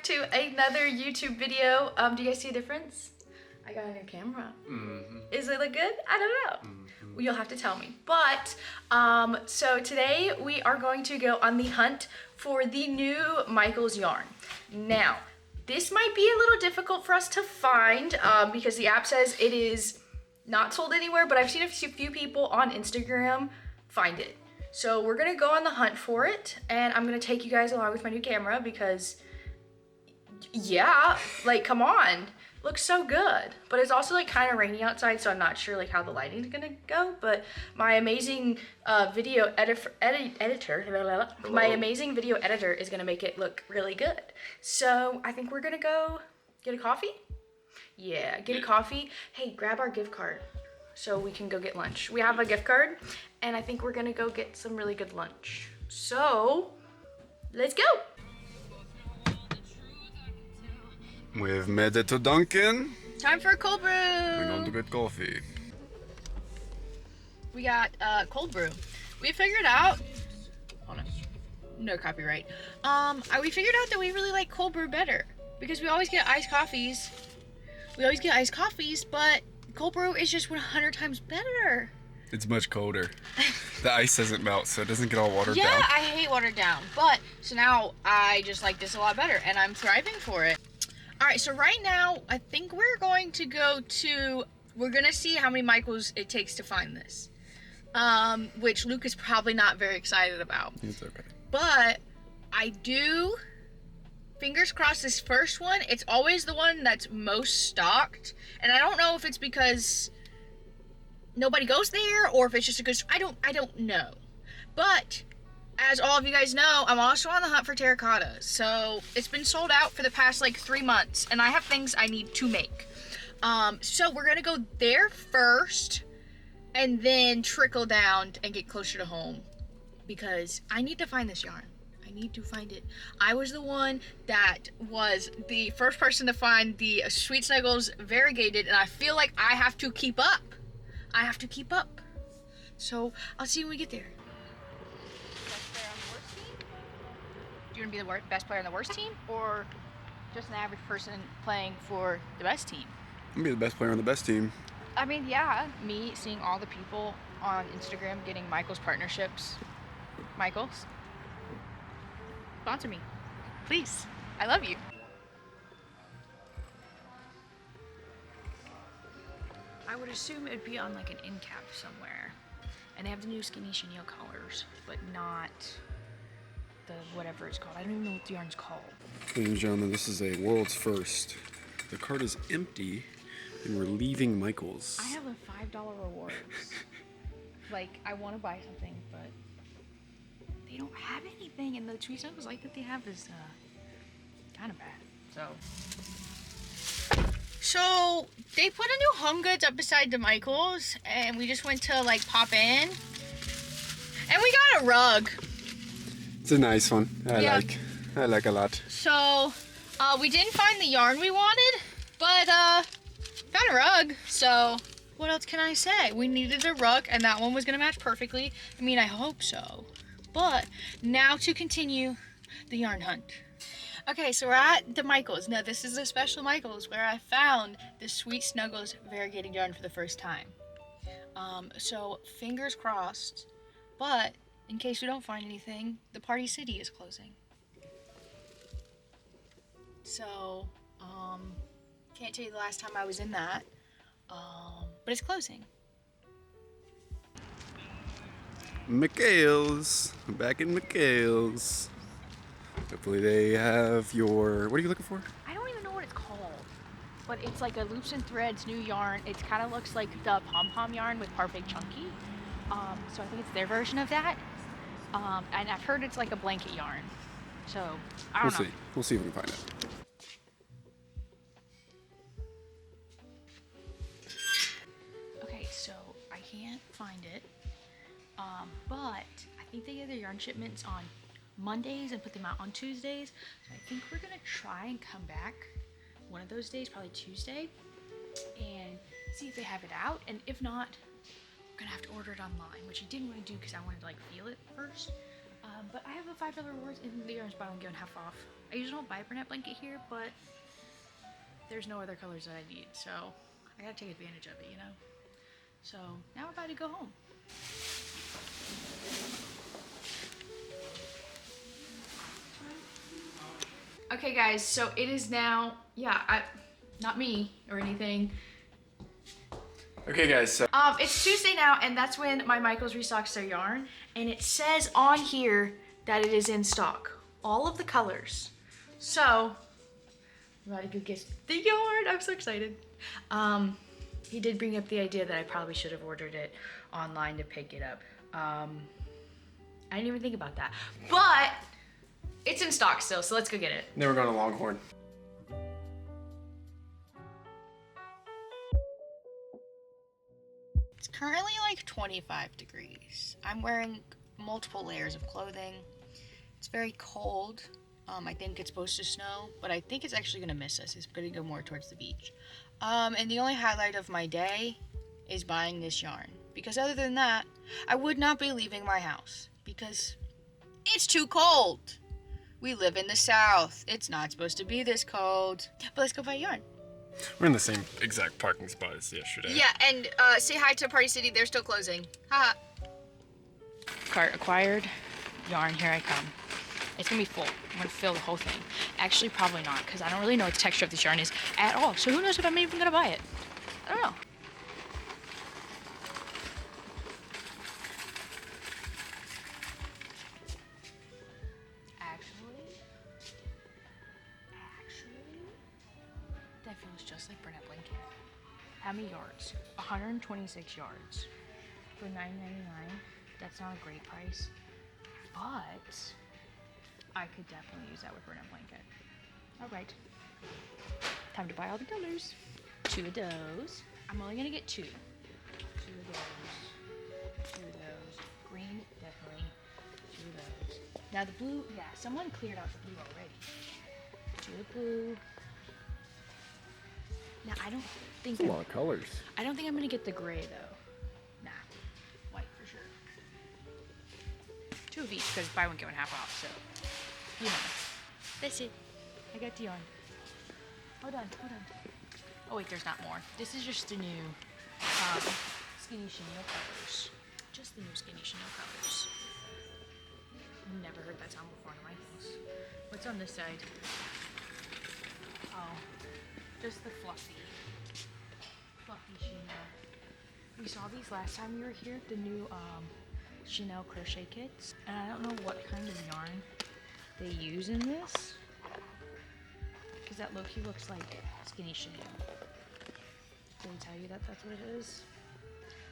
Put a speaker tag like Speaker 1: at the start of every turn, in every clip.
Speaker 1: to another YouTube video. Do you guys see a difference? I got a new camera. Is it look good? I don't know. Well, you'll have to tell me. But so today we are going to go on the hunt for the new Michaels yarn. Now, this might be a little difficult for us to find because the app says it is not sold anywhere, but I've seen a few people on Instagram find it. So we're gonna go on the hunt for it, and I'm gonna take you guys along with my new camera because, yeah, like, come on. Looks so good. But it's also like kind of rainy outside, so I'm not sure like how the lighting's gonna go, but my amazing video editor is gonna make it look really good. So I think we're gonna go get a coffee. Yeah, get a coffee. Hey, grab our gift card so we can go get lunch. We have a gift card, and I think we're gonna go get some really good lunch. So, let's go.
Speaker 2: We've made it to Dunkin'.
Speaker 1: Time for a cold brew.
Speaker 2: We're going to get coffee.
Speaker 1: We got cold brew. We figured out, hold on, no copyright. We figured out that we really like cold brew better because we always get iced coffees. But cold brew is just 100 times better.
Speaker 2: It's much colder. The ice doesn't melt, so it doesn't get all watered down.
Speaker 1: Yeah, I hate watered down. But, so now I just like this a lot better, and I'm thriving for it. All right, so right now, I think we're going to we're gonna see how many Michaels it takes to find this. Which Luke is probably not very excited about.
Speaker 2: It's okay.
Speaker 1: But I do, fingers crossed, this first one, it's always the one that's most stocked. And I don't know if it's because nobody goes there or if it's just a good, I don't know. But as all of you guys know, I'm also on the hunt for terracotta. So it's been sold out for the past like 3 months, and I have things I need to make. So we're gonna go there first and then trickle down and get closer to home because I need to find this yarn. I need to find it. I was the one that was the first person to find the Sweet Snuggles variegated, and I feel like I have to keep up. So I'll see you when we get there. You're gonna be the best player on the worst team, or just an average person playing for the best team?
Speaker 2: I'm gonna be the best player on the best team.
Speaker 1: I mean, yeah, me seeing all the people on Instagram getting Michaels partnerships. Michaels, sponsor me, please. I love you. I would assume it'd be on like an end cap somewhere, and they have the new skinny chenille colors, but not the whatever it's called. I don't even know what the yarn's called.
Speaker 2: Ladies and gentlemen, this is a world's first. The cart is empty, and we're leaving Michael's.
Speaker 1: I have a $5 reward. Like, I want to buy something, but they don't have anything, and the Sweet Snuggles like that they have is kind of bad. So they put a new Home Goods up beside the Michaels, and we just went to like pop in, and we got a rug.
Speaker 2: It's a nice one. I like a lot.
Speaker 1: So we didn't find the yarn we wanted, but found a rug. So what else can I say? We needed a rug, and that one was gonna match perfectly. I mean, I hope so. But now to continue the yarn hunt. Okay, so we're at the Michaels. Now this is a special Michaels where I found the Sweet Snuggles variegated yarn for the first time. So fingers crossed, but in case we don't find anything, the Party City is closing. So, can't tell you the last time I was in that, but it's closing.
Speaker 2: McHale's. I'm back in McHale's. Hopefully they have your, what are you looking for?
Speaker 1: I don't even know what it's called, but it's like a Loops and Threads new yarn. It kind of looks like the pom-pom yarn with Perfect Chunky. So I think it's their version of that. And I've heard it's like a blanket yarn. So, I don't know.
Speaker 2: We'll see if we can find it.
Speaker 1: Okay, so I can't find it. But I think they get their yarn shipments on Mondays and put them out on Tuesdays. So I think we're gonna try and come back one of those days, probably Tuesday, and see if they have it out. And if not, we're gonna have to order it online, which I didn't want to do because I wanted to like feel it first. But I have a $5 rewards in the yarns buy one get one half off. I usually don't buy a Bernette blanket here, but there's no other colors that I need, so I gotta take advantage of it, you know? So now we're about to go home. Okay guys, so it is now, not me or anything.
Speaker 2: Okay guys, so
Speaker 1: It's Tuesday now, and that's when my Michaels restocks their yarn, and it says on here that it is in stock. All of the colors. So, I'm about to go get the yarn. I'm so excited. He did bring up the idea that I probably should have ordered it online to pick it up. I didn't even think about that. But, it's in stock still, so let's go get it.
Speaker 2: then we're going to Longhorn.
Speaker 1: It's currently like 25 degrees. I'm wearing multiple layers of clothing. It's very cold. I think it's supposed to snow, but I think it's actually gonna miss us. It's gonna go more towards the beach. And the only highlight of my day is buying this yarn. Because other than that, I would not be leaving my house because it's too cold. We live in the South. It's not supposed to be this cold. But let's go buy yarn.
Speaker 2: We're in the same exact parking spot as yesterday.
Speaker 1: Yeah, and say hi to Party City. They're still closing. Haha. Cart acquired. Yarn, here I come. It's gonna be full. I'm gonna fill the whole thing. Actually, probably not, because I don't really know what the texture of this yarn is at all. So who knows if I'm even gonna buy it? I don't know. Actually, that feels just like Bernette blanket. How many yards? 126 yards for $9.99. That's not a great price, but I could definitely use that with Bernette blanket. All right, time to buy all the colors. 2 of those. I'm only gonna get 2. 2 of those. 2 of those. Green, definitely. 2 of those. Now the blue, yeah, someone cleared out the blue already. 2 of blue. Now I don't think
Speaker 2: That's a lot of colors.
Speaker 1: I don't think I'm gonna get the gray though. Nah, white for sure. 2 of each because buy one get one half off. So, you know, that's it. I got the yarn. Hold on. Oh wait, there's not more. This is just the new skinny chenille colors. Just the new skinny chenille colors. I've never heard that sound before in my house. What's on this side? Oh, just the fluffy chenille. We saw these last time we were here, the new chenille crochet kits, and I don't know what kind of yarn they use in this, because that low-key looks like skinny chenille. Did it tell you that that's what it is?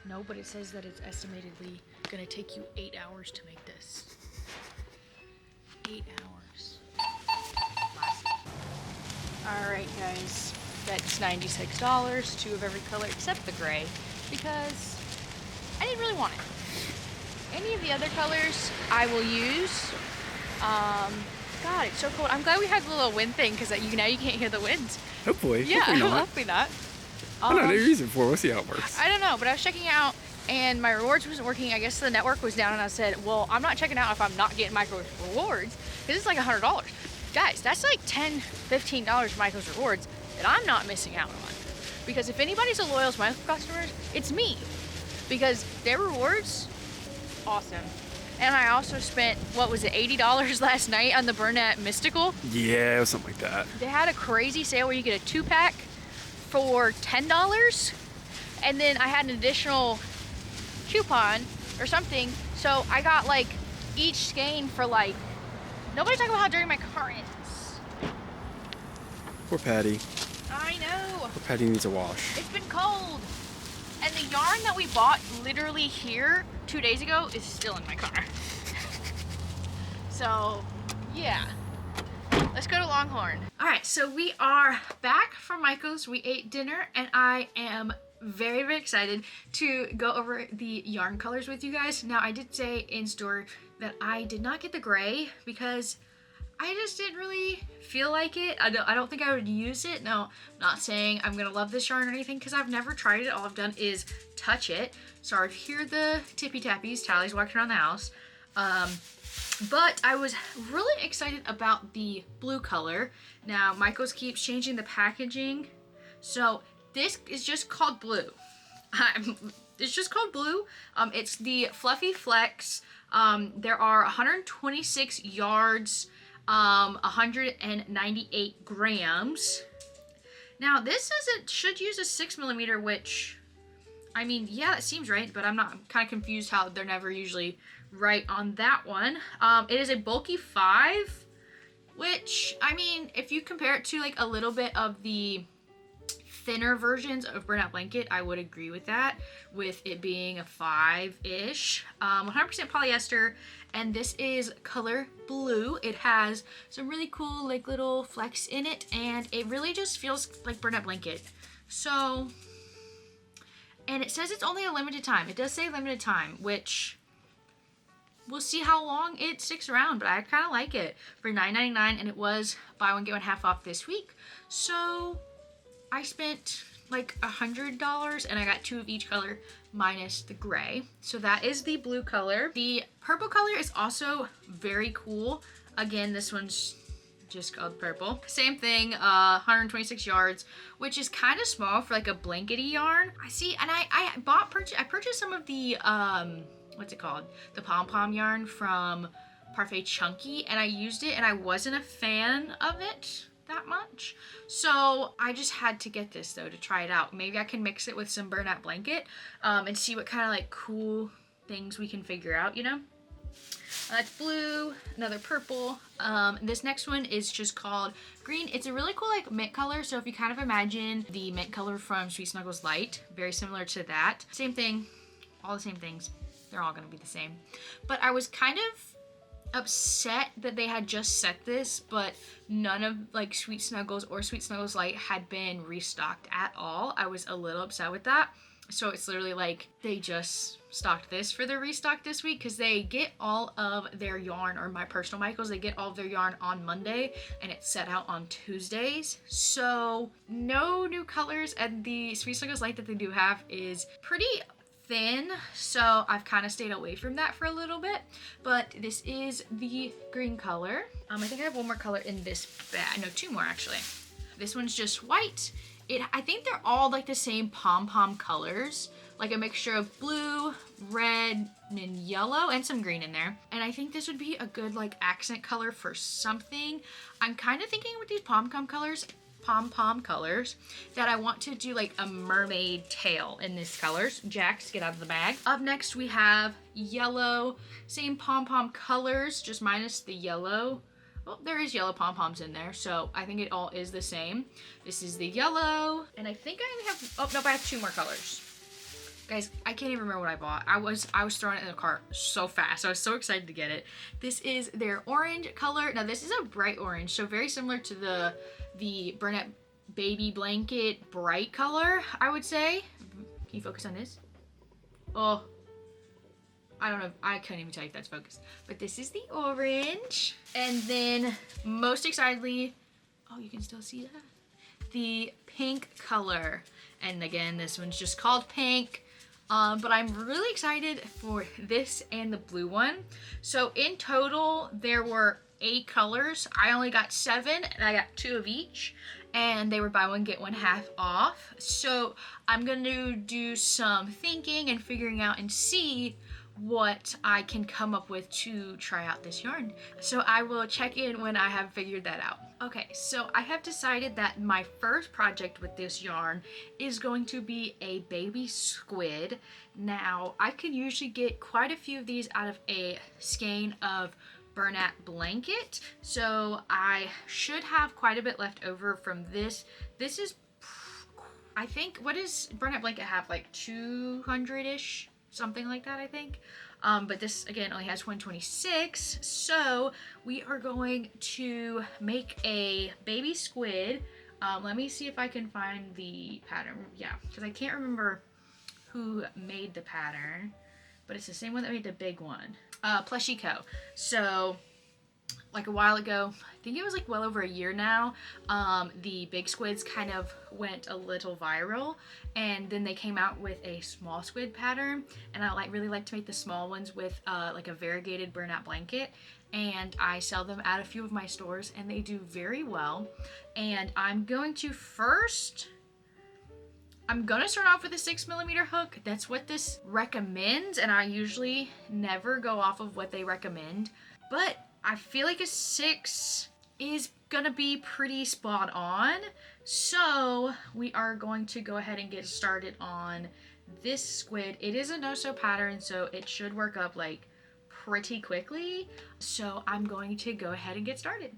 Speaker 1: No, but it says that it's estimatedly gonna take you 8 hours to make this. 8 hours. Alright guys, that's $96, 2 of every color except the gray, because I didn't really want it. Any of the other colors I will use. God, it's so cold. I'm glad we had the little wind thing, because now you can't hear the wind.
Speaker 2: Hopefully.
Speaker 1: Yeah, hopefully not.
Speaker 2: I don't know, no reason for it. We'll see how it works.
Speaker 1: I don't know, but I was checking out and my rewards wasn't working. I guess the network was down, and I said, well, I'm not checking out if I'm not getting Michael's rewards, because it's like $100. Guys, that's like $10, $15 for Michael's rewards that I'm not missing out on. Because if anybody's a loyal Michael customer, it's me. Because their rewards, awesome. And I also spent, what was it, $80 last night on the Bernette Mystical?
Speaker 2: Yeah, it was something like that.
Speaker 1: They had a crazy sale where you get a 2-pack for $10, and then I had an additional coupon or something, so I got like each skein for like, nobody's talking about how dirty my car is.
Speaker 2: Poor Patty.
Speaker 1: I know.
Speaker 2: Poor Patty needs a wash.
Speaker 1: It's been cold. And the yarn that we bought literally here 2 days ago is still in my car. So, yeah. Let's go to Longhorn. All right, so we are back from Michael's. We ate dinner, and I am very, very excited to go over the yarn colors with you guys. Now, I did say in store that I did not get the gray because I just didn't really feel like it. I don't think I would use it. No, I'm not saying I'm gonna love this yarn or anything, because I've never tried it. All I've done is touch it. So I hear the tippy tappies, Tally's walking around the house. But I was really excited about the blue color. Now, Michaels keeps changing the packaging. So this is just called blue. It's just called blue. It's the Fluffy Flecks. There are 126 yards, 198 grams. Now, this says it should use a 6mm, which, I mean, yeah, that seems right, but I'm kind of confused how they're never usually right on that one. It is a bulky 5, which, I mean, if you compare it to like a little bit of the thinner versions of burnout blanket, I would agree with that, with it being a 5-ish. 100% polyester, and this is color blue. It has some really cool like little flecks in it, and it really just feels like burnout blanket. So, and it says it's only a limited time. It does say limited time, which we'll see how long it sticks around, but I kind of like it for $9.99, and it was buy one get one half off this week. So I spent like $100, and I got 2 of each color minus the gray. So that is the blue color. The purple color is also very cool. Again, this one's just called purple. Same thing, 126 yards, which is kind of small for like a blankety yarn. I see, and I purchased some of the what's it called? The pom-pom yarn from Parfait Chunky, and I used it, and I wasn't a fan of it that much. So I just had to get this though to try it out. Maybe I can mix it with some burnout blanket and see what kind of like cool things we can figure out, you know? That's blue, another purple. This next one is just called green. It's a really cool like mint color. So if you kind of imagine the mint color from Sweet Snuggles Light, very similar to that. Same thing, all the same things. They're all gonna be the same. But I was kind of upset that they had just set this, but none of like Sweet Snuggles or Sweet Snuggles Light had been restocked at all. I was a little upset with that. So it's literally like they just stocked this for the restock this week, because they get all of their yarn, or my personal Michaels, they get all of their yarn on Monday and it's set out on Tuesdays. So no new colors, and the Sweet Snuggles Light that they do have is pretty thin, so I've kind of stayed away from that for a little bit. But this is the green color. I think I have one more color in this bag. No, 2 more actually. This one's just white. I think they're all like the same pom-pom colors, like a mixture of blue, red, and yellow, and some green in there. And I think this would be a good like accent color for something. I'm kind of thinking with these pom-pom colors that I want to do like a mermaid tail in these colors. Jax, get out of the bag. Up next we have yellow, same pom-pom colors, just minus the yellow. Well, there is yellow pom-poms in there, so I think it all is the same. This is the yellow, and I think I only have, oh nope, I have 2 more colors. Guys, I can't even remember what I bought. I was throwing it in the cart so fast. I was so excited to get it. This is their orange color. Now this is a bright orange, so very similar to the Burnett Baby Blanket bright color, I would say. Can you focus on this? Oh, I don't know. I couldn't even tell you if that's focused. But this is the orange. And then most excitedly, oh, you can still see that? The pink color. And again, this one's just called pink. But I'm really excited for this and the blue one. So in total, there were 8 colors. I only got 7, and I got 2 of each, and they were buy one get one half off. So I'm gonna do some thinking and figuring out and see what I can come up with to try out this yarn. So I will check in when I have figured that out. Okay, so I have decided that my first project with this yarn is going to be a baby squid. Now, I can usually get quite a few of these out of a skein of Burnett blanket, so I should have quite a bit left over from this. This is, I think, what does Burnett blanket have, like 200-ish? Something like that, I think. But this, again, only has 126. So we are going to make a baby squid. Let me see if I can find the pattern. Yeah, because I can't remember who made the pattern, but it's the same one that made the big one. Plushie Co. So like a while ago, I think it was like well over a year now, the big squids kind of went a little viral, and then they came out with a small squid pattern, and I really like to make the small ones with like a variegated burnout blanket, and I sell them at a few of my stores and they do very well. And I'm going to start off with a 6mm hook. That's what this recommends, and I usually never go off of what they recommend, but I feel like a 6 is gonna be pretty spot on. So we are going to go ahead and get started on this squid. It is a no-sew pattern, so it should work up like pretty quickly. So I'm going to go ahead and get started.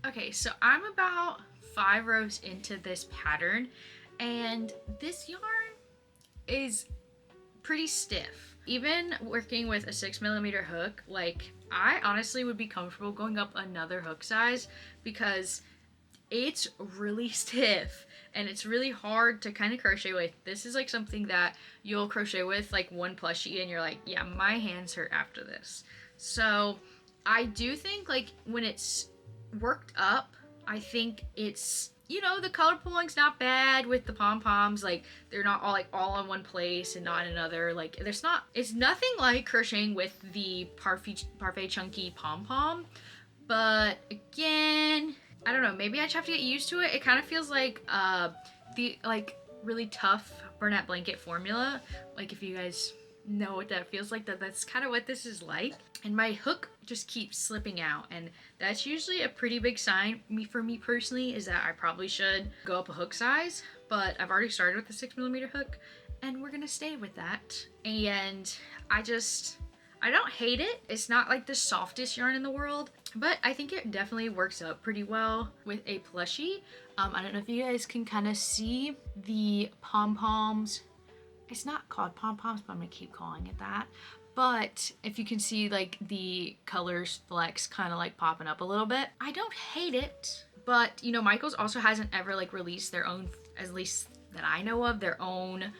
Speaker 1: Okay, so I'm about 5 rows into this pattern, and this yarn is pretty stiff. Even working with a 6mm hook, like, I honestly would be comfortable going up another hook size because it's really stiff and it's really hard to kind of crochet with. This is like something that you'll crochet with like one plushie and you're like, yeah, my hands hurt after this. So I do think like when it's worked up, I think it's, you know, the color pulling's not bad with the pom-poms. Like, they're not all in one place and not in another. Like, it's nothing like crocheting with the parfait chunky pom-pom. But again, I don't know, maybe I just have to get used to it. It kind of feels like the like really tough burnout blanket formula. Like, if you guys know what that feels like, that's kind of what this is like. And my hook just keeps slipping out, and that's usually a pretty big sign for me personally, is that I probably should go up a hook size. But I've already started with the 6mm hook and we're gonna stay with that. And I don't hate it. It's not like the softest yarn in the world, but I think it definitely works out pretty well with a plushie. I don't know if you guys can kind of see the pom-poms. It's not called pom-poms, but I'm gonna keep calling it that. But if you can see like the colors Flecks kind of like popping up a little bit, I don't hate it. But you know, Michaels also hasn't ever like released their own, at least that I know of, their own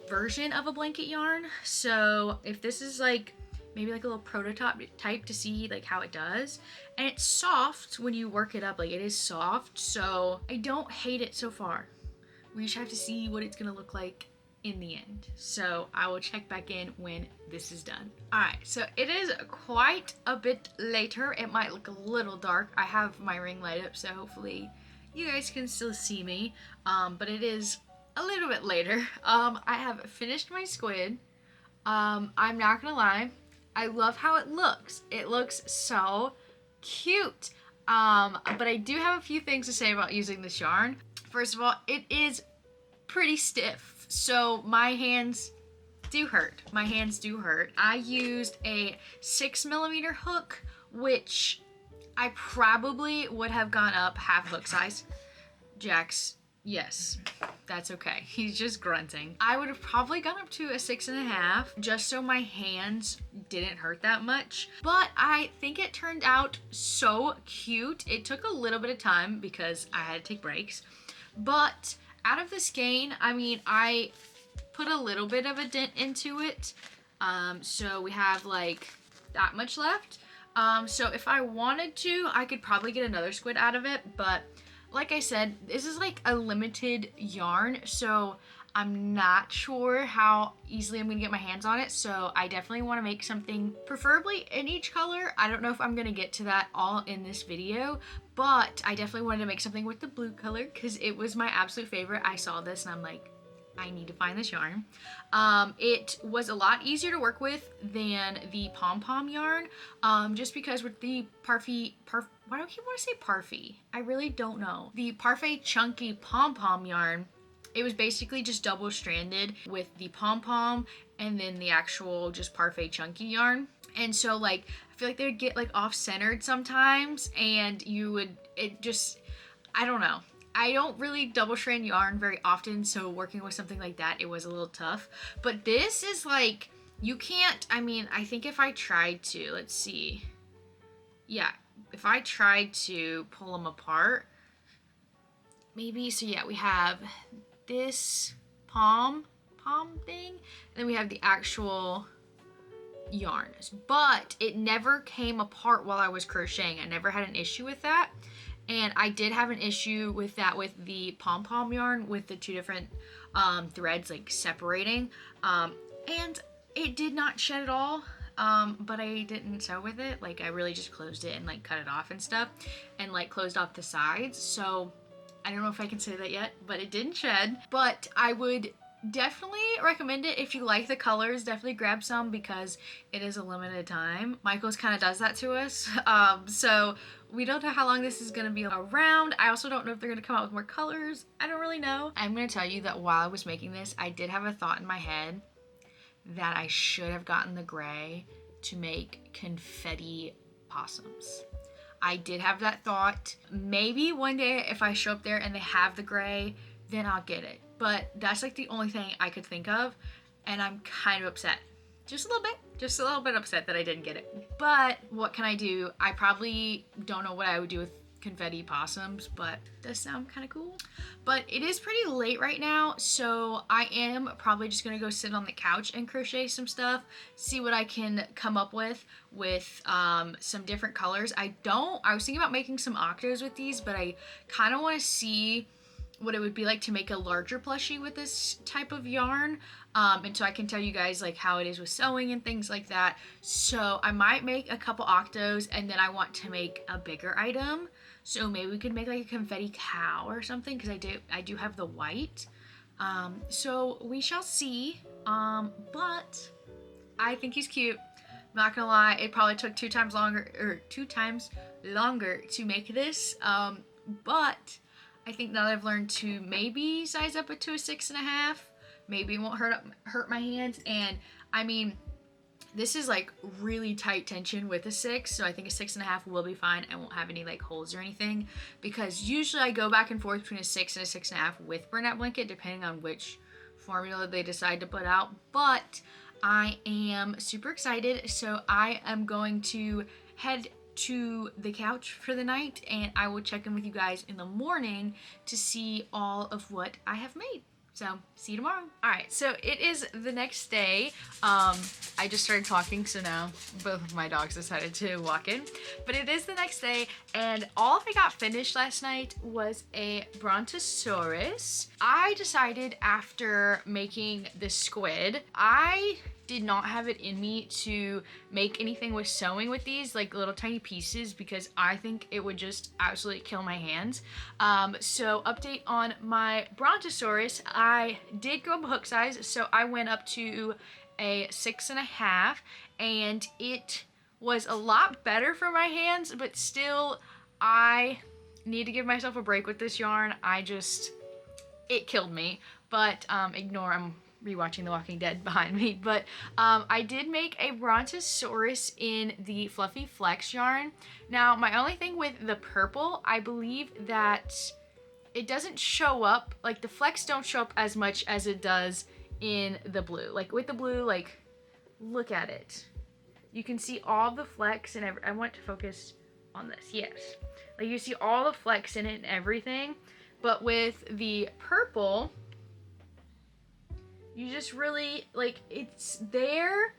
Speaker 1: version of a blanket yarn. So if this is like maybe like a little prototype to see like how it does, and it's soft when you work it up, like it is soft, so I don't hate it so far. We just have to see what it's gonna look like in the end. So I will check back in when this is done. Alright, so it is quite a bit later. It might look a little dark. I have my ring light up, so hopefully you guys can still see me. But it is a little bit later. I have finished my squid. I'm not gonna lie, I love how it looks. It looks so cute. But I do have a few things to say about using this yarn. First of all, it is pretty stiff, so my hands do hurt. My hands do hurt. I used a 6mm hook, which I probably would have gone up half hook size. Jax, yes, that's okay. He's just grunting. I would have probably gone up to a 6.5 just so my hands didn't hurt that much. But I think it turned out so cute. It took a little bit of time because I had to take breaks, but out of the skein, I mean, I put a little bit of a dent into it. So we have like that much left. So if I wanted to, I could probably get another squid out of it. But like I said, this is like a limited yarn, so I'm not sure how easily I'm gonna get my hands on it. So I definitely want to make something preferably in each color. I don't know if I'm gonna get to that all in this video, but I definitely wanted to make something with the blue color because it was my absolute favorite. I saw this and I'm like, I need to find this yarn. It was a lot easier to work with than the pom-pom yarn, just because with the why do I keep want to say parfait? I really don't know. The parfait chunky pom-pom yarn, it was basically just double stranded with the pom-pom and then the actual just parfait chunky yarn. And so like, I feel like they would get like off-centered sometimes, and I don't know. I don't really double strand yarn very often, so working with something like that, it was a little tough. But this is like, you can't, I mean, I think if I tried to, let's see. Yeah, if I tried to pull them apart, maybe, so yeah, we have this pom thing, and then we have the actual yarn, but it never came apart while I was crocheting. I never had an issue with that. And I did have an issue with that with the pom-pom yarn, with the two different threads like separating, and it did not shed at all. But I didn't sew with it. Like, I really just closed it and like cut it off and stuff, and like closed off the sides. So I don't know if I can say that yet, but it didn't shed. But I would definitely recommend it if you like the colors. Definitely grab some because it is a limited time. Michael's kind of does that to us. So we don't know how long this is going to be around. I also don't know if they're going to come out with more colors. I don't really know. I'm going to tell you that while I was making this, I did have a thought in my head that I should have gotten the gray to make confetti possums. I did have that thought. Maybe one day if I show up there and they have the gray, then I'll get it. But that's like the only thing I could think of, and I'm kind of upset. Just a little bit upset that I didn't get it. But what can I do? I probably don't know what I would do with confetti possums, but it does sound kind of cool. But it is pretty late right now, so I am probably just gonna go sit on the couch and crochet some stuff, see what I can come up with some different colors. I was thinking about making some octos with these, but I kind of want to see what it would be like to make a larger plushie with this type of yarn, and so I can tell you guys like how it is with sewing and things like that. So I might make a couple octos, and then I want to make a bigger item, so maybe we could make like a confetti cow or something, because I do have the white. So we shall see, but I think he's cute. I'm not gonna lie, it probably took two times longer to make this, but I think now that I've learned to maybe size up it to a 6.5, maybe it won't hurt my hands. And I mean, this is like really tight tension with a 6, so I think a 6.5 will be fine. I won't have any like holes or anything, because usually I go back and forth between a 6 and a 6.5 with burnout blanket, depending on which formula they decide to put out. But I am super excited, so I am going to head to the couch for the night, and I will check in with you guys in the morning to see all of what I have made. So see you tomorrow. All right, so it is the next day. I just started talking, so now both of my dogs decided to walk in. But it is the next day, and all I got finished last night was a brontosaurus. I decided after making the squid, I did not have it in me to make anything with sewing with these like little tiny pieces, because I think it would just absolutely kill my hands. So update on my brontosaurus, I did go up a hook size, so I went up to a 6.5, and it was a lot better for my hands, but still I need to give myself a break with this yarn. It killed me. But ignore, I'm rewatching The Walking Dead behind me. But I did make a brontosaurus in the fluffy Flecks yarn. Now my only thing with the purple, I believe that it doesn't show up, like the Flecks don't show up as much as it does in the blue. Like with the blue, like look at it, you can see all the Flecks and I want to focus on this, yes, like you see all the Flecks in it and everything. But with the purple, you just really, like, it's there,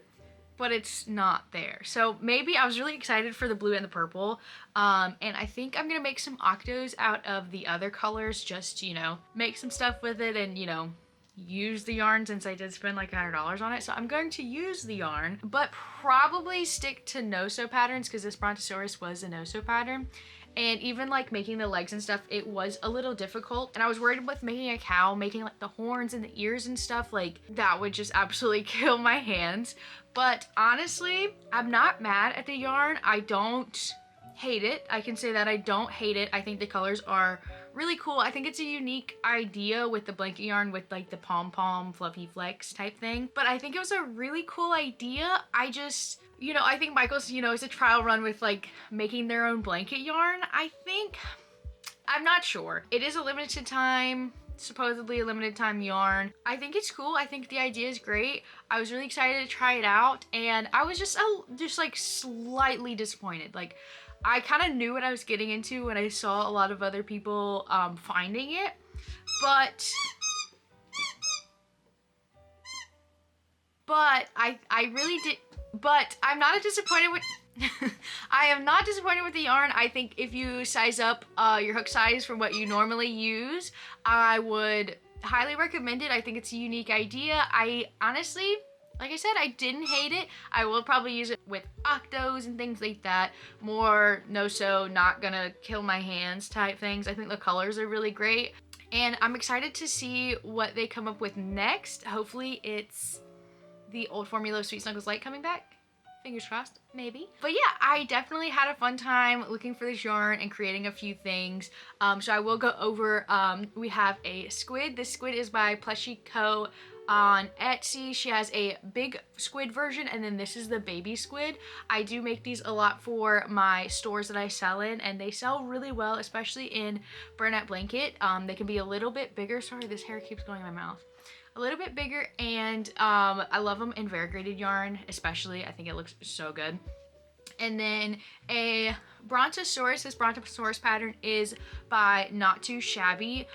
Speaker 1: but it's not there. So maybe I was really excited for the blue and the purple. And I think I'm gonna make some octos out of the other colors, just to, you know, make some stuff with it and, you know, use the yarn, since I did spend like $100 on it. So I'm going to use the yarn, but probably stick to no-sew patterns, because this brontosaurus was a no-sew pattern. And even like making the legs and stuff, it was a little difficult. And I was worried with making a cow, making like the horns and the ears and stuff, like that would just absolutely kill my hands. But honestly, I'm not mad at the yarn. I don't hate it. I can say that I don't hate it. I think the colors are really cool. I think it's a unique idea with the blanket yarn with like the pom-pom fluffy Flecks type thing. But I think it was a really cool idea. I just, you know, I think Michael's, you know, it's a trial run with like making their own blanket yarn. I'm not sure. It is a limited time, supposedly a limited time yarn. I think it's cool. I think the idea is great. I was really excited to try it out, and I was just like slightly disappointed. Like, I kind of knew what I was getting into when I saw a lot of other people finding it, but I really did, but I'm not disappointed with I am not disappointed with the yarn. I think if you size up your hook size from what you normally use, I would highly recommend it. I think it's a unique idea. I honestly, like I said, I didn't hate it. I will probably use it with octos and things like that. More no-sew, not gonna kill my hands type things. I think the colors are really great. And I'm excited to see what they come up with next. Hopefully it's the old formula of Sweet Snuggles Light coming back. Fingers crossed, maybe. But yeah, I definitely had a fun time looking for this yarn and creating a few things. So I will go over, we have a squid. This squid is by Plushie Co. on Etsy. She has a big squid version, and then this is the baby squid. I do make these a lot for my stores that I sell in, and they sell really well, especially in Burnette Blanket. They can be a little bit bigger. Sorry, this hair keeps going in my mouth. A little bit bigger, and I love them in variegated yarn, especially. I think it looks so good. And then a Brontosaurus. This Brontosaurus pattern is by Not Too Shabby.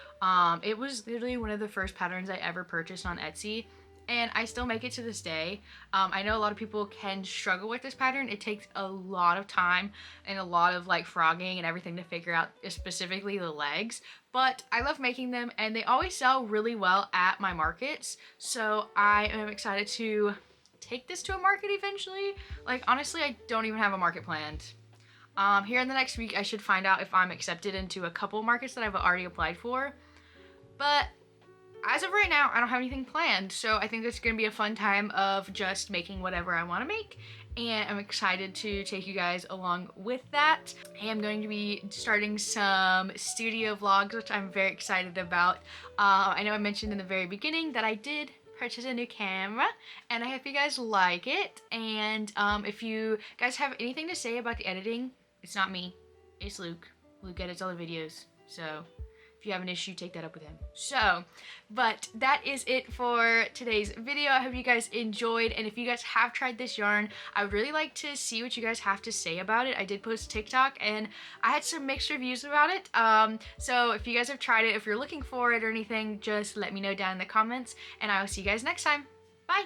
Speaker 1: It was literally one of the first patterns I ever purchased on Etsy, and I still make it to this day. I know a lot of people can struggle with this pattern. It takes a lot of time and a lot of like frogging and everything to figure out, specifically the legs. But I love making them, and they always sell really well at my markets. So I am excited to take this to a market eventually. Like, honestly, I don't even have a market planned. Here in the next week, I should find out if I'm accepted into a couple markets that I've already applied for. But as of right now, I don't have anything planned. So I think it's going to be a fun time of just making whatever I want to make. And I'm excited to take you guys along with that. I am going to be starting some studio vlogs, which I'm very excited about. I know I mentioned in the very beginning that I did purchase a new camera, and I hope you guys like it. And if you guys have anything to say about the editing, it's not me, it's Luke. Luke edits all the videos, so if you have an issue, take that up with him. So, but that is it for today's video. I hope you guys enjoyed, and if you guys have tried this yarn, I would really like to see what you guys have to say about it. I did post TikTok, and I had some mixed reviews about it. So if you guys have tried it, if you're looking for it or anything, just let me know down in the comments, and I will see you guys next time. Bye!